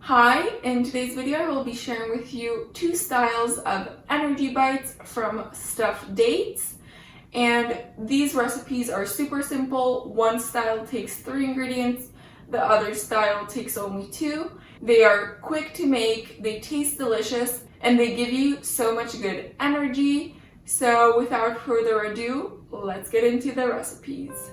Hi, in today's video I will be sharing with you two styles of energy bites from stuffed dates. And these recipes are super simple. One style takes 3 ingredients, the other style takes only 2. They are quick to make, they taste delicious, and they give you so much good energy. So without further ado, let's get into the recipes.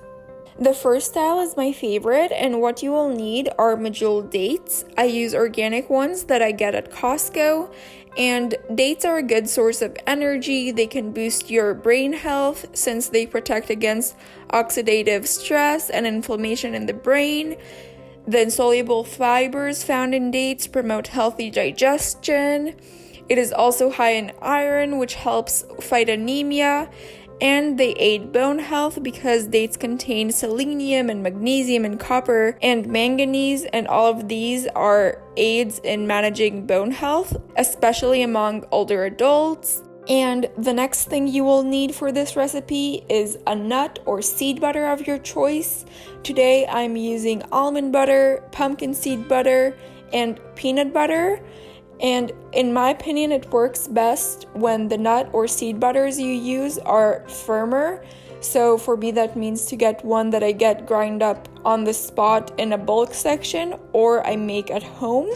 The first style is my favorite, and what you will need are medjool dates. I use organic ones that I get at Costco, and dates are a good source of energy. They can boost your brain health since they protect against oxidative stress and inflammation in the brain. The insoluble fibers found in dates promote healthy digestion. It is also high in iron, which helps fight anemia. And they aid bone health because dates contain selenium and magnesium and copper and manganese, and all of these are aids in managing bone health, especially among older adults. And the next thing you will need for this recipe is a nut or seed butter of your choice. Today I'm using almond butter, pumpkin seed butter, and peanut butter. And in my opinion, it works best when the nut or seed butters you use are firmer. So for me, that means to get one that I get ground up on the spot in a bulk section or I make at home.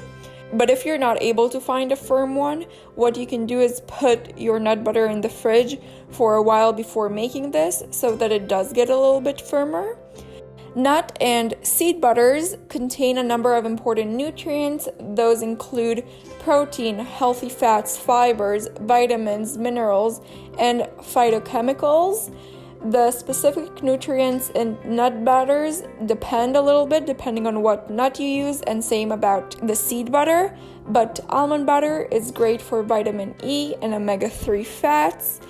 But if you're not able to find a firm one, what you can do is put your nut butter in the fridge for a while before making this so that it does get a little bit firmer. Nut and seed butters contain a number of important nutrients. Those include protein, healthy fats, fibers, vitamins, minerals, and phytochemicals. The specific nutrients in nut butters depend a little bit depending on what nut you use, and same about the seed butter. But almond butter is great for vitamin E and omega-3 fats.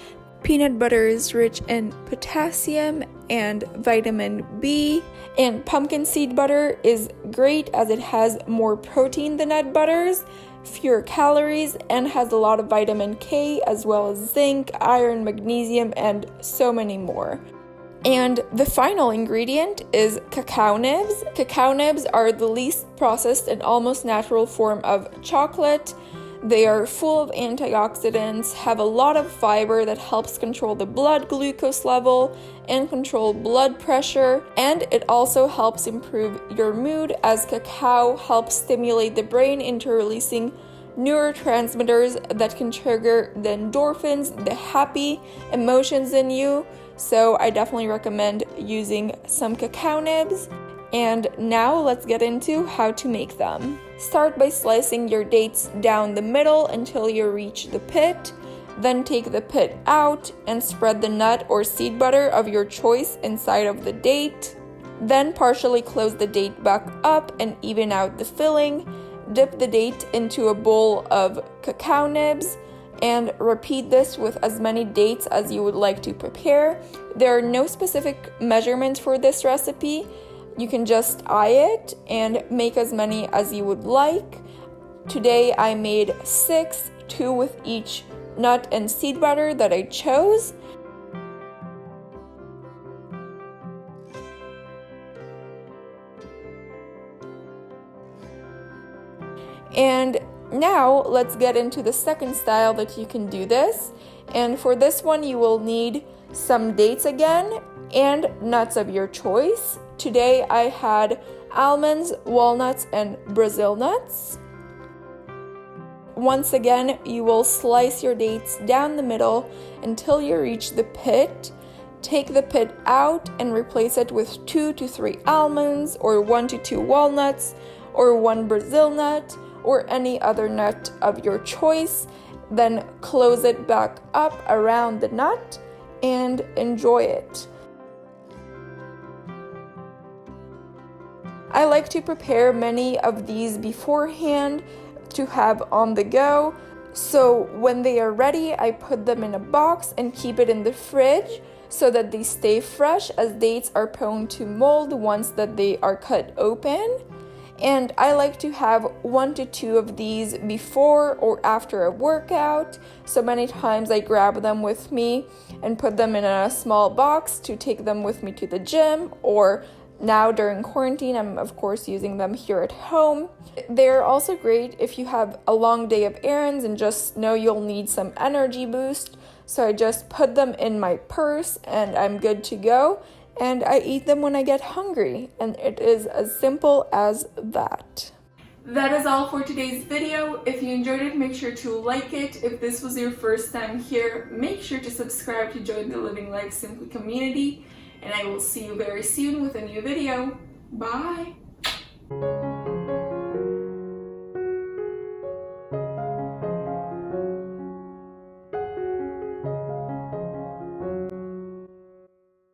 Peanut butter is rich in potassium and vitamin B, and pumpkin seed butter is great as it has more protein than nut butters, fewer calories, and has a lot of vitamin K as well as zinc, iron, magnesium, and so many more. And the final ingredient is cacao nibs. Cacao nibs are the least processed and almost natural form of chocolate. They are full of antioxidants, have a lot of fiber that helps control the blood glucose level and control blood pressure, and it also helps improve your mood as cacao helps stimulate the brain into releasing neurotransmitters that can trigger the endorphins, the happy emotions in you. So I definitely recommend using some cacao nibs. And now let's get into how to make them. Start by slicing your dates down the middle until you reach the pit. Then take the pit out and spread the nut or seed butter of your choice inside of the date. Then partially close the date back up and even out the filling. Dip the date into a bowl of cacao nibs and repeat this with as many dates as you would like to prepare. There are no specific measurements for this recipe. You can just eye it and make as many as you would like. Today I made 6, 2 with each nut and seed butter that I chose. And now let's get into the second style that you can do this. And for this one you will need some dates again and nuts of your choice. Today I had almonds, walnuts, and Brazil nuts. Once again, you will slice your dates down the middle until you reach the pit. Take the pit out and replace it with 2 to 3 almonds, or 1 to 2 walnuts, or 1 Brazil nut, or any other nut of your choice. Then close it back up around the nut and enjoy it. I like to prepare many of these beforehand to have on the go. So when they are ready, I put them in a box and keep it in the fridge so that they stay fresh, as dates are prone to mold once that they are cut open. And I like to have 1 to 2 of these before or after a workout. So many times I grab them with me and put them in a small box to take them with me to the gym or now during quarantine, I'm of course using them here at home. They're also great if you have a long day of errands and just know you'll need some energy boost. So I just put them in my purse and I'm good to go. And I eat them when I get hungry. And it is as simple as that. That is all for today's video. If you enjoyed it, make sure to like it. If this was your first time here, make sure to subscribe to join the Living Life Simply community. And I will see you very soon with a new video. Bye!